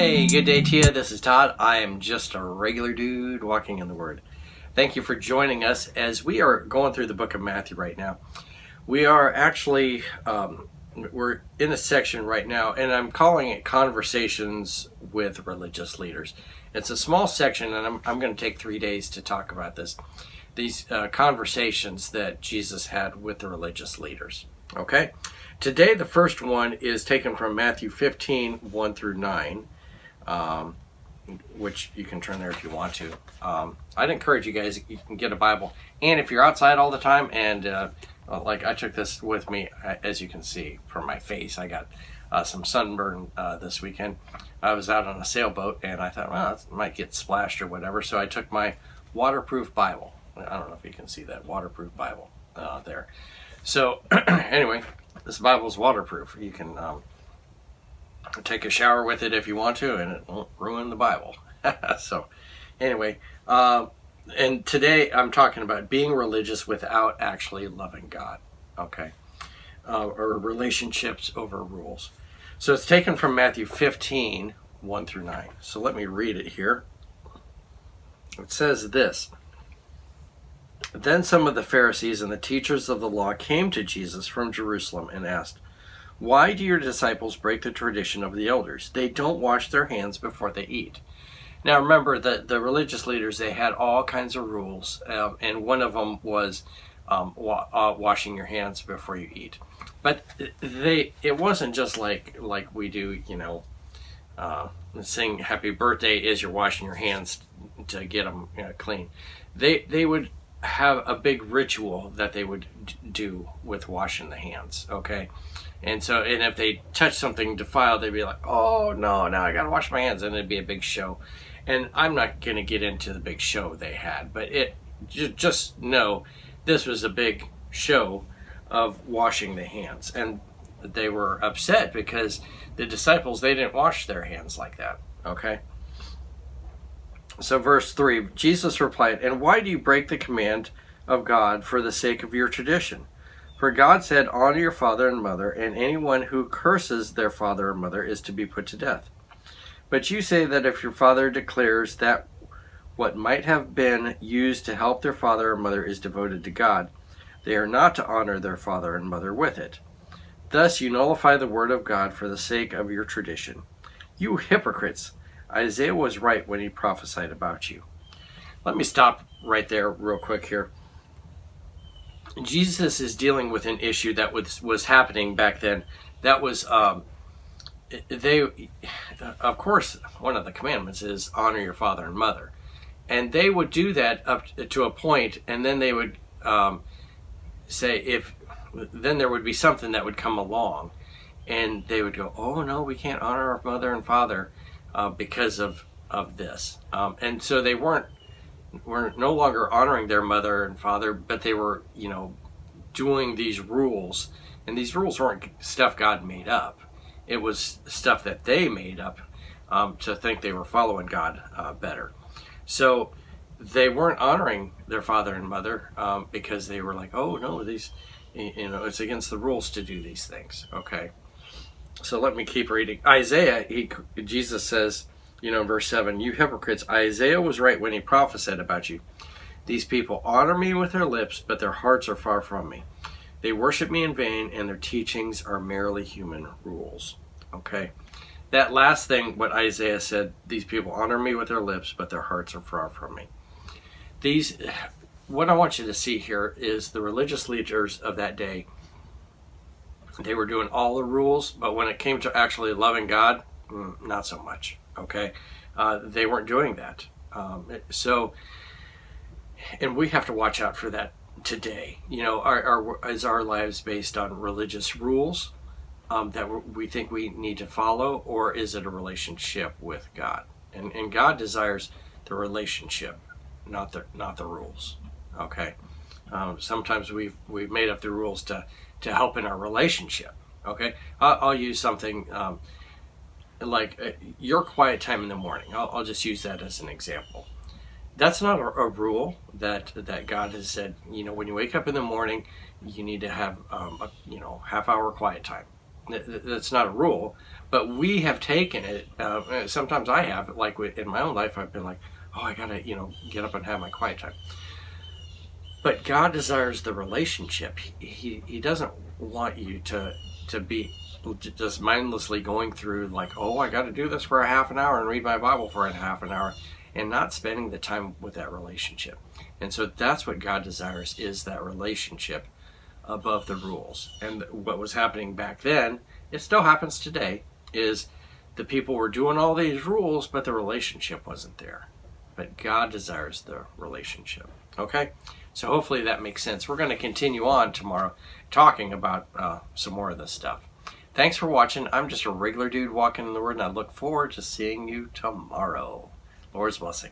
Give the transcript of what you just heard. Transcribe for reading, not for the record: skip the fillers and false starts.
Hey, good day to you. This is Todd. I am just a regular dude walking in the Word. Thank you for joining us as we are going through the book of Matthew right now. We are actually, we're in a section right now, and I'm calling it Conversations with Religious Leaders. It's a small section, and I'm going to take 3 days to talk about this. These conversations that Jesus had with the religious leaders. Okay? Today, the first one is taken from Matthew 15, 1 through 9, which you can turn there if you want to. I'd encourage you guys, you can get a Bible. And if you're outside all the time, and like I took this with me, as you can see from my face, I got some sunburn this weekend. I was out on a sailboat, and I thought, well, it might get splashed or whatever, so I took my waterproof Bible. I don't know if you can see that waterproof Bible there. So anyway, this Bible's waterproof. You can take a shower with it if you want to, and it won't ruin the Bible. So anyway, and today I'm talking about being religious without actually loving God, okay? Or relationships over rules. So it's taken from Matthew 15, 1 through 9. So let me read it here. It says this: Then some of the Pharisees and the teachers of the law came to Jesus from Jerusalem and asked, "Why do your disciples break the tradition of the elders? They don't wash their hands before they eat." Now remember that the religious leaders, they had all kinds of rules, and one of them was washing your hands before you eat. But it wasn't just like we do, sing happy birthday as you're washing your hands to get them clean. They would have a big ritual that they would do with washing the hands, okay? And if they touch something defiled, they'd be like, "Oh, no, now I gotta wash my hands," and it'd be a big show. And I'm not going to get into the big show they had, but just know this was a big show of washing the hands. And they were upset because the disciples, they didn't wash their hands like that, okay? So verse 3, Jesus replied, "And why do you break the command of God for the sake of your tradition? For God said, 'Honor your father and mother,' and anyone who curses their father or mother is to be put to death. But you say that if your father declares that what might have been used to help their father or mother is devoted to God, they are not to honor their father and mother with it. Thus you nullify the word of God for the sake of your tradition. You hypocrites! Isaiah was right when he prophesied about you." Let me stop right there real quick here. Jesus is dealing with an issue that was happening back then. That was, of course, one of the commandments is honor your father and mother. And they would do that up to a point, and then they would say, then there would be something that would come along, and they would go, "Oh no, we can't honor our mother and father because of this." And so they were no longer honoring their mother and father, but they were, doing these rules. And these rules weren't stuff God made up. It was stuff that they made up to think they were following God better. So they weren't honoring their father and mother because they were like, "Oh no, these, it's against the rules to do these things." Okay. So let me keep reading. Isaiah, Jesus says, in verse 7, "You hypocrites, Isaiah was right when he prophesied about you. These people honor me with their lips, but their hearts are far from me. They worship me in vain, and their teachings are merely human rules." Okay. That last thing, what Isaiah said, these people honor me with their lips, but their hearts are far from me. What I want you to see here is the religious leaders of that day, they were doing all the rules, but when it came to actually loving God, not so much, okay? They weren't doing that. And we have to watch out for that today. Is our lives based on religious rules that we think we need to follow, or is it a relationship with God? And God desires the relationship, not the rules, okay? Sometimes we've made up the rules to help in our relationship, okay? I'll use something like your quiet time in the morning. I'll just use that as an example. That's not a rule that God has said, when you wake up in the morning, you need to have a half hour quiet time. That's not a rule, but we have taken it. Sometimes I have, like in my own life, I've been like, oh, I gotta, get up and have my quiet time. But God desires the relationship. He doesn't want you to be just mindlessly going through like, oh, I got to do this for a half an hour and read my Bible for a half an hour, and not spending the time with that relationship. And so that's what God desires, is that relationship above the rules. And what was happening back then, it still happens today, is the people were doing all these rules, but the relationship wasn't there. But God desires the relationship. Okay? So hopefully that makes sense. We're going to continue on tomorrow talking about some more of this stuff. Thanks for watching. I'm just a regular dude walking in the Word, and I look forward to seeing you tomorrow. Lord's blessing.